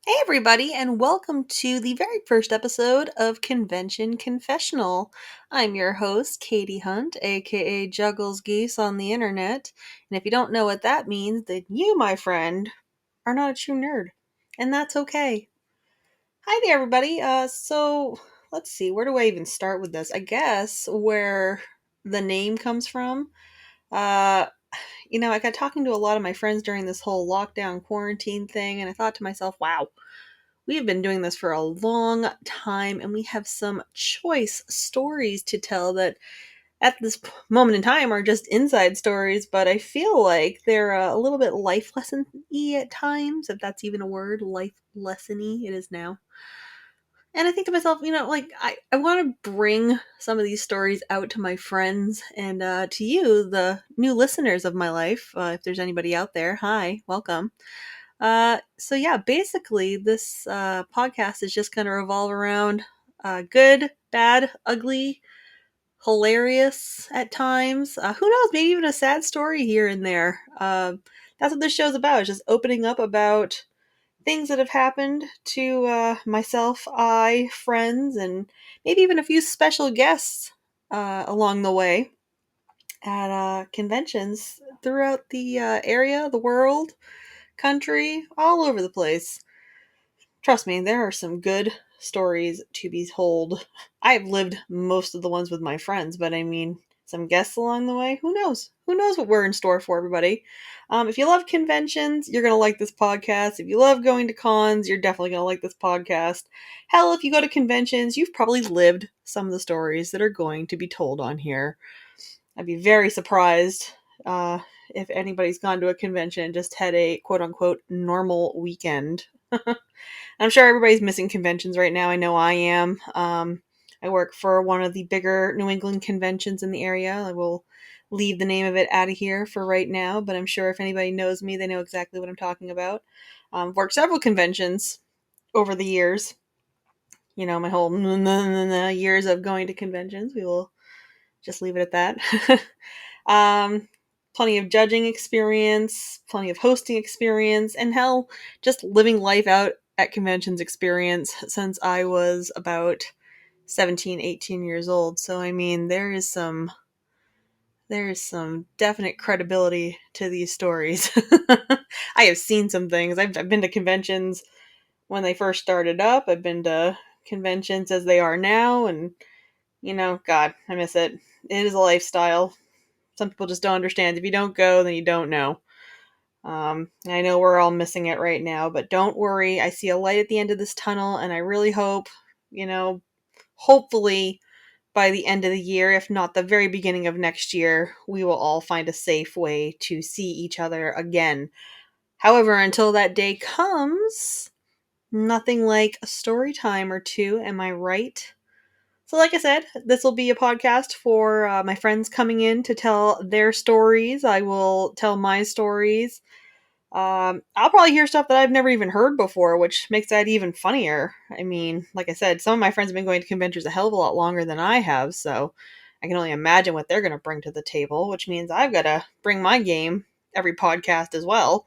Hey, everybody, and welcome to the very first episode of Convention Confessional. I'm your host, Katy Hunt, aka Juggles Geese on the internet. And if you don't know what that means, then you, my friend, are not a true nerd. And that's okay. Hi there, everybody. So let's see, where do I even start with this? I guess where the name comes from. Uh, I got talking to a lot of my friends during this whole lockdown quarantine thing, and I thought to myself, wow. We have been doing this for a long time, and we have some choice stories to tell that at this moment in time are just inside stories, but I feel like they're a little bit life lesson-y at times, if that's even a word, life lesson-y, it is now. And I think to myself, I want to bring some of these stories out to my friends and to you, the new listeners of my life. If there's anybody out there, hi, welcome. So yeah, basically, this podcast is just going to revolve around good, bad, ugly, hilarious at times. Who knows? Maybe even a sad story here and there. That's what this show's about. It's just opening up about things that have happened to myself, friends, and maybe even a few special guests along the way at conventions throughout the area, the world, country, all over the place. Trust me, there are some good stories to be told. I've lived most of the ones with my friends, but I mean, some guests along the way. Who knows? Who knows what we're in store for, everybody? If you love conventions, you're going to like this podcast. If you love going to cons, you're definitely going to like this podcast. Hell, if you go to conventions, you've probably lived some of the stories that are going to be told on here. I'd be very surprised if anybody's gone to a convention and just had a quote unquote normal weekend. I'm sure everybody's missing conventions right now. I know I am. I work for one of the bigger New England conventions in the area. I will leave the name of it out of here for right now, but I'm sure if anybody knows me, they know exactly what I'm talking about. Worked several conventions over the years. My whole years of going to conventions. We will just leave it at that. um, Plenty of judging experience, plenty of hosting experience, and hell, just living life out at conventions experience since I was about 17, 18 years old. So, I mean, there is some definite credibility to these stories. I have seen some things. I've been to conventions when they first started up. I've been to conventions as they are now, and God, I miss it. It is a lifestyle. Some people just don't understand. If you don't go, then you don't know. I know we're all missing it right now, but don't worry. I see a light at the end of this tunnel, and I really hope, hopefully by the end of the year, if not the very beginning of next year, we will all find a safe way to see each other again. However, until that day comes, nothing like a story time or two, am I right? So, like I said, this will be a podcast for my friends coming in to tell their stories. I will tell my stories. I'll probably hear stuff that I've never even heard before, which makes that even funnier. I mean, like I said, some of my friends have been going to conventions a hell of a lot longer than I have, so I can only imagine what they're going to bring to the table, which means I've got to bring my game every podcast as well.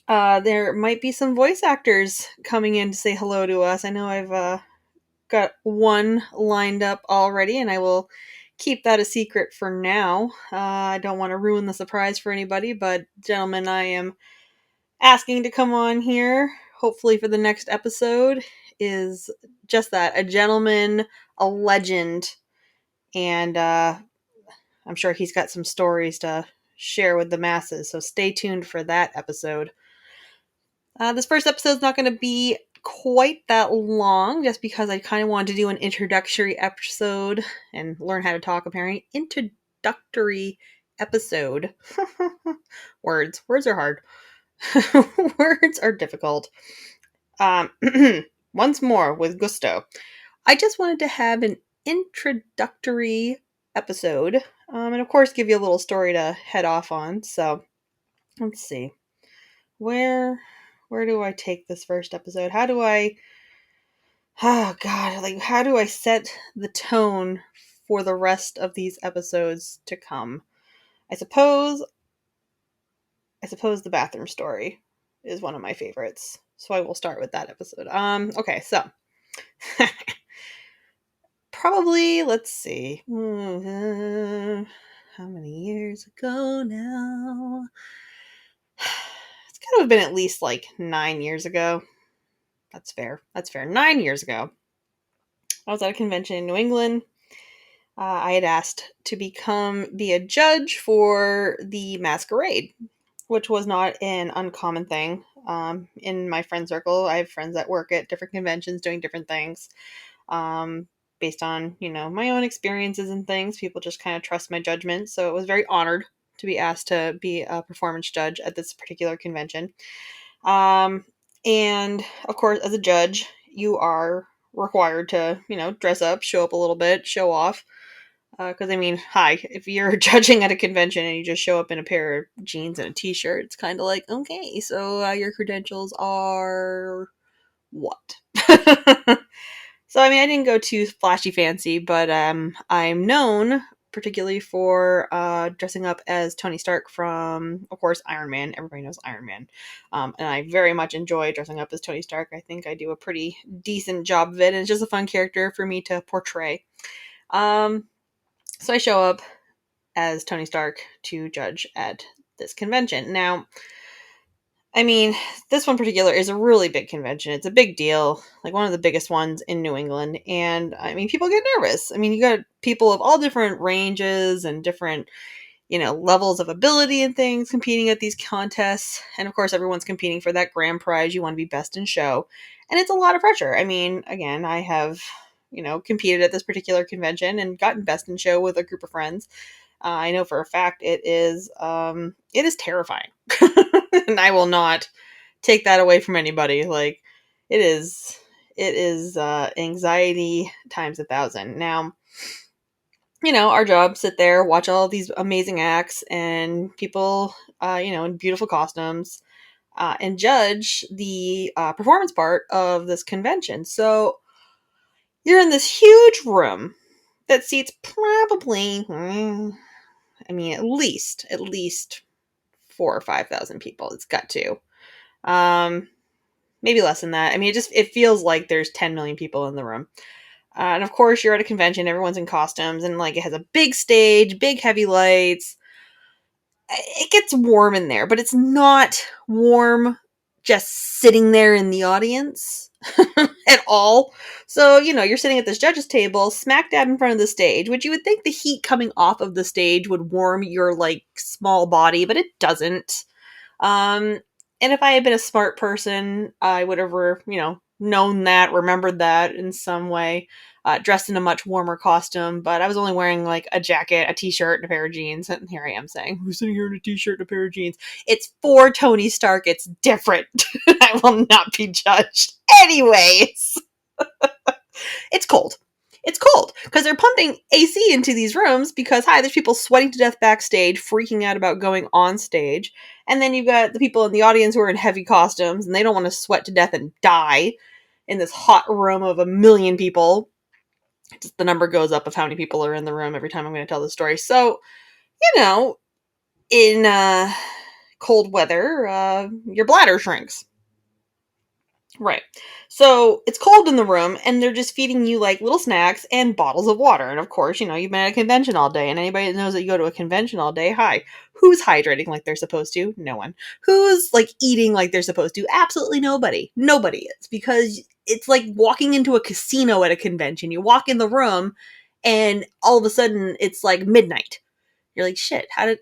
There might be some voice actors coming in to say hello to us. I know I've got one lined up already, and I will keep that a secret for now. I don't want to ruin the surprise for anybody, but gentlemen, I am asking to come on here, hopefully for the next episode, is just that, a gentleman, a legend, and I'm sure he's got some stories to share with the masses, so stay tuned for that episode. This first episode's not going to be quite that long, just because I kind of wanted to do an introductory episode and learn how to talk, apparently. Introductory episode. Words are hard. Words are difficult. Once more with gusto. I just wanted to have an introductory episode, and of course give you a little story to head off on. So, let's see. Where do I take this first episode? How do I how do I set the tone for the rest of these episodes to come? I suppose the bathroom story is one of my favorites. So I will start with that episode. Okay, so probably, let's see. How many years ago now? It's got to have been at least like 9 years ago. That's fair. That's fair. 9 years ago, I was at a convention in New England. I had asked to be a judge for the masquerade, which was not an uncommon thing. In my friend circle, I have friends that work at different conventions doing different things. Um, Based on, my own experiences and things, people just kind of trust my judgment. So it was very honored to be asked to be a performance judge at this particular convention. Um, and of course, as a judge, you are required to, dress up, show up a little bit, show off. Because hi, if you're judging at a convention and you just show up in a pair of jeans and a t-shirt, it's kind of like, okay, so your credentials are what? So, I didn't go too flashy fancy, but I'm known particularly for dressing up as Tony Stark from, of course, Iron Man. Everybody knows Iron Man. And I very much enjoy dressing up as Tony Stark. I think I do a pretty decent job of it, and it's just a fun character for me to portray. So I show up as Tony Stark to judge at this convention. Now, this one particular is a really big convention. It's a big deal, like one of the biggest ones in New England. And people get nervous. You got people of all different ranges and different, levels of ability and things competing at these contests. And of course, everyone's competing for that grand prize. You want to be best in show. And it's a lot of pressure. Again, I have, competed at this particular convention and gotten best in show with a group of friends. I know for a fact it is terrifying. And I will not take that away from anybody. Like, it is anxiety times 1,000. Now, our job, sit there, watch all these amazing acts and people, in beautiful costumes, and judge the performance part of this convention. So you're in this huge room that seats probably, at least 4,000 or 5,000 people. It's got to. Maybe less than that. It feels like there's 10 million people in the room. And of course, you're at a convention, everyone's in costumes, and like it has a big stage, big heavy lights. It gets warm in there, but it's not warm just sitting there in the audience at all. So, you're sitting at this judge's table, smack dab in front of the stage, which you would think the heat coming off of the stage would warm your like small body, but it doesn't. And if I had been a smart person, I would have, known that, remembered that in some way, dressed in a much warmer costume. But I was only wearing like a jacket, a t-shirt, and a pair of jeans. And here I am saying, who's sitting here in a t-shirt and a pair of jeans? It's for Tony Stark. It's different. I will not be judged. Anyways, it's cold. It's cold because they're pumping AC into these rooms because, there's people sweating to death backstage, freaking out about going on stage. And then you've got the people in the audience who are in heavy costumes and they don't want to sweat to death and die in this hot room of 1,000,000 people. Just the number goes up of how many people are in the room every time I'm going to tell the story. So, in cold weather, your bladder shrinks. Right. So it's cold in the room and they're just feeding you like little snacks and bottles of water. And of course, you've been at a convention all day, and anybody that knows that you go to a convention all day, who's hydrating like they're supposed to? No one. Who's like eating like they're supposed to? Absolutely nobody. Nobody is, because it's like walking into a casino at a convention. You walk in the room and all of a sudden it's like midnight. You're like, shit, how did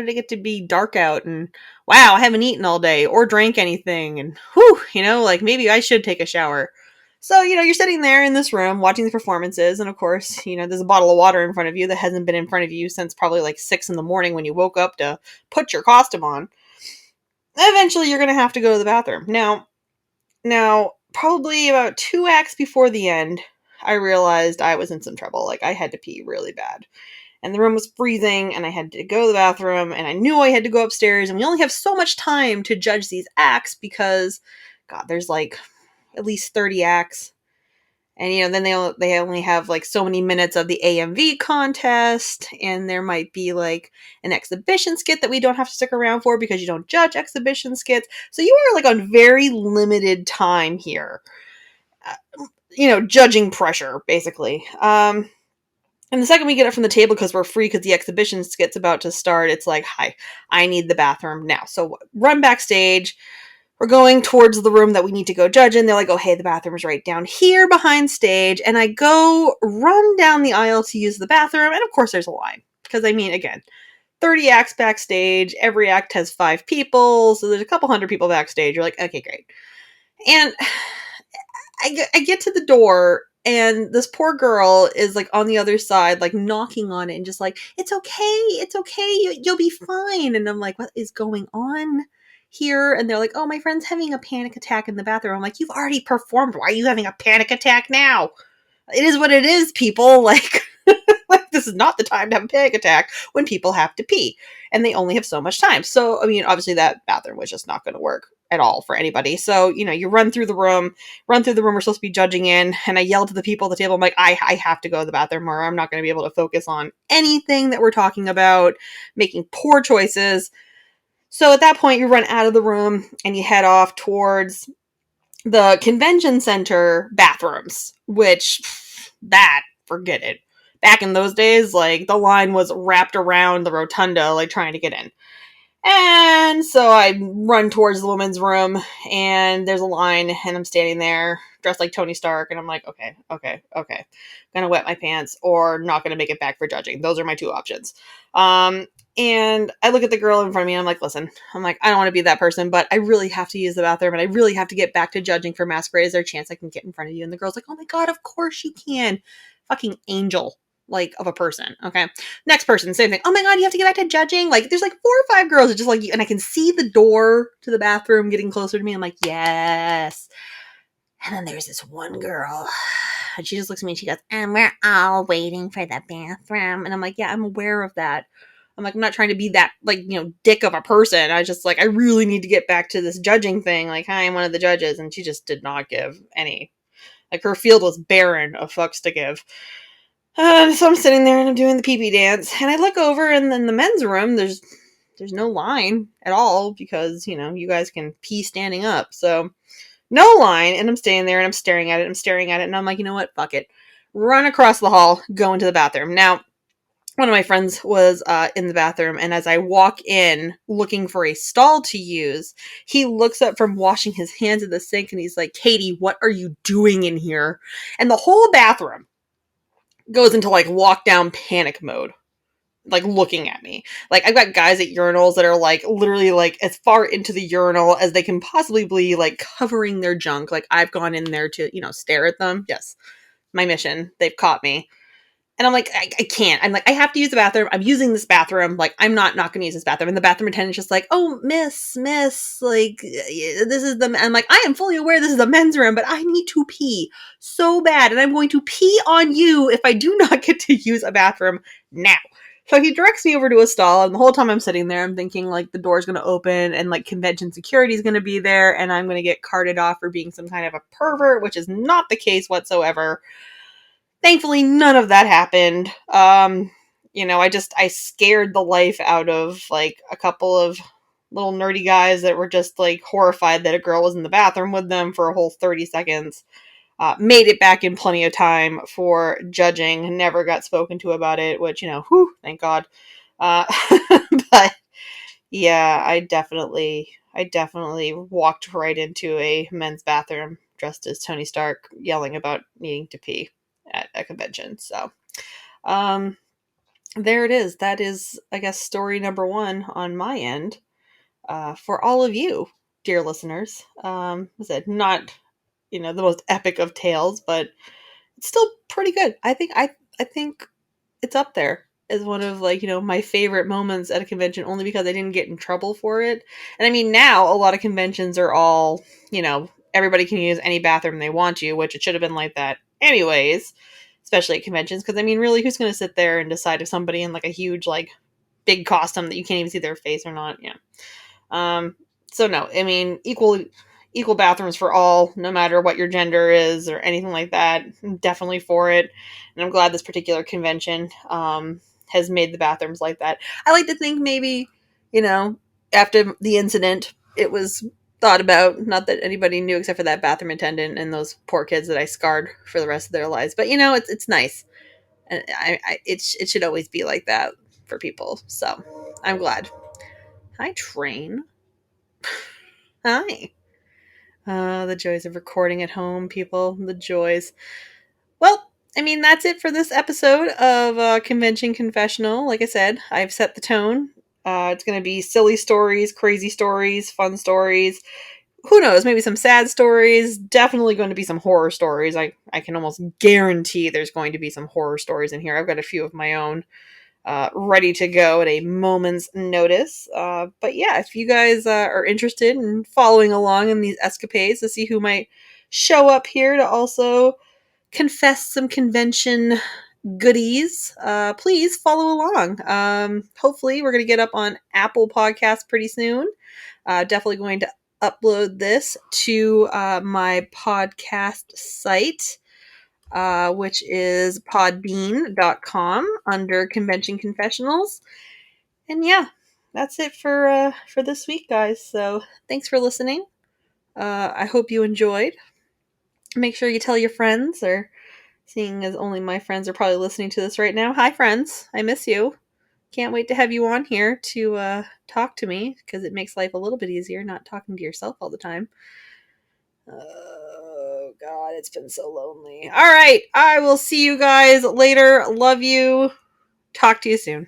it get to be dark out? And wow, I haven't eaten all day or drank anything. And whew, like maybe I should take a shower. So, you're sitting there in this room watching the performances. And of course, there's a bottle of water in front of you that hasn't been in front of you since probably like 6 a.m. when you woke up to put your costume on. Eventually, you're going to have to go to the bathroom. Now, probably about 2 acts before the end, I realized I was in some trouble. Like, I had to pee really bad. And the room was freezing, and I had to go to the bathroom, and I knew I had to go upstairs, and we only have so much time to judge these acts because, God, there's like at least 30 acts, And, then they only have like so many minutes of the AMV contest. And there might be like an exhibition skit that we don't have to stick around for because you don't judge exhibition skits. So you are like on very limited time here. Judging pressure, basically. And the second we get up from the table, because we're free, because the exhibition skit's about to start, it's like, hi, I need the bathroom now. So run backstage. We're going towards the room that we need to go judge in. They're like, oh, hey, the bathroom is right down here behind stage. And I go run down the aisle to use the bathroom. And of course, there's a line. Because, again, 30 acts backstage. Every act has 5 people. So there's a couple hundred people backstage. You're like, okay, great. And I get to the door, and this poor girl is like on the other side, like knocking on it and just like, it's okay, you'll be fine. And I'm like, what is going on here? And they're like, oh, my friend's having a panic attack in the bathroom. I'm like, you've already performed. Why are you having a panic attack now? It is what it is, people. Like, like, this is not the time to have a panic attack when people have to pee and they only have so much time. So, obviously that bathroom was just not going to work at all for anybody. So, you run through the room. We're supposed to be judging in. And I yell to the people at the table. I'm like, I have to go to the bathroom, or I'm not going to be able to focus on anything that we're talking about, making poor choices. So at that point, you run out of the room and you head off towards the convention center bathrooms, which, forget it. Back in those days, like, the line was wrapped around the rotunda, like, trying to get in. And so I run towards the women's room, and there's a line, and I'm standing there dressed like Tony Stark, and I'm like, okay. Gonna wet my pants, or not gonna make it back for judging. Those are my 2 options. And I look at the girl in front of me, and I'm like, listen, I don't want to be that person, but I really have to use the bathroom, and I really have to get back to judging for Masquerade. Is there a chance I can get in front of you? And the girl's like, oh my god, of course you can. Fucking angel, like, of a person. Okay. Next person, same thing. Oh my god, you have to get back to judging? Like, there's like 4 or 5 girls that just like, and I can see the door to the bathroom getting closer to me. I'm like, yes. And then there's this one girl, and she just looks at me and she goes, and we're all waiting for the bathroom. And I'm like, yeah, I'm aware of that. I'm like, I'm not trying to be that, like, dick of a person. I just, like, I really need to get back to this judging thing. Like, hi, I'm one of the judges. And she just did not give any. Like, her field was barren of fucks to give. So I'm sitting there and I'm doing the pee-pee dance. And I look over, and in the men's room, there's no line at all because, you guys can pee standing up. So no line. And I'm standing there and I'm staring at it. And I'm like, you know what? Fuck it. Run across the hall, go into the bathroom. Now, one of my friends was in the bathroom, and as I walk in looking for a stall to use, he looks up from washing his hands at the sink, and he's like, Katie, what are you doing in here? And the whole bathroom goes into, like, lockdown panic mode, like, looking at me. Like, I've got guys at urinals that are, like, literally, like, as far into the urinal as they can possibly be, like, covering their junk. Like, I've gone in there to, stare at them. Yes, my mission. They've caught me. And I'm like, I can't. I'm like, I have to use the bathroom. I'm using this bathroom. Like, I'm not going to use this bathroom. And the bathroom attendant's just like, oh, miss, like, this is the, I'm like, I am fully aware this is the men's room, but I need to pee so bad. And I'm going to pee on you if I do not get to use a bathroom now. So he directs me over to a stall. And the whole time I'm sitting there, I'm thinking, like, the door's going to open and, like, convention security is going to be there. And I'm going to get carted off for being some kind of a pervert, which is not the case whatsoever. Thankfully, none of that happened. I scared the life out of, like, a couple of little nerdy guys that were just, like, horrified that a girl was in the bathroom with them for a whole 30 seconds. Made it back in plenty of time for judging. Never got spoken to about it, which, thank God. But, yeah, I definitely walked right into a men's bathroom dressed as Tony Stark, yelling about needing to pee at a convention. So, there it is. That is, I guess, story number 1 on my end. For all of you, dear listeners. I said, not, the most epic of tales, but it's still pretty good. I think it's up there as one of, like, my favorite moments at a convention, only because I didn't get in trouble for it. And now a lot of conventions are all, everybody can use any bathroom they want to, which it should have been like that anyways, especially at conventions. Because, really, who's going to sit there and decide if somebody in, like, a huge, like, big costume that you can't even see their face or not? Yeah. So no, equal bathrooms for all, no matter what your gender is or anything like that. I'm definitely for it. And I'm glad this particular convention has made the bathrooms like that. I like to think maybe, after the incident, it was thought about, not that anybody knew except for that bathroom attendant and those poor kids that I scarred for the rest of their lives. But, it's nice. And it should always be like that for people. So I'm glad. Hi, Train. Hi. The joys of recording at home, people. The joys. Well, that's it for this episode of Convention Confessional. Like I said, I've set the tone. It's going to be silly stories, crazy stories, fun stories. Who knows? Maybe some sad stories. Definitely going to be some horror stories. I can almost guarantee there's going to be some horror stories in here. I've got a few of my own ready to go at a moment's notice. But yeah, if you guys are interested in following along in these escapades to see who might show up here to also confess some convention goodies, please follow along. Hopefully, we're going to get up on Apple Podcasts pretty soon. Definitely going to upload this to my podcast site, which is podbean.com under Convention Confessionals. And yeah, that's it for this week, guys. So thanks for listening. I hope you enjoyed. Make sure you tell your friends, or seeing as only my friends are probably listening to this right now. Hi, friends. I miss you. Can't wait to have you on here to talk to me, because it makes life a little bit easier not talking to yourself all the time. Oh, God, it's been so lonely. All right. I will see you guys later. Love you. Talk to you soon.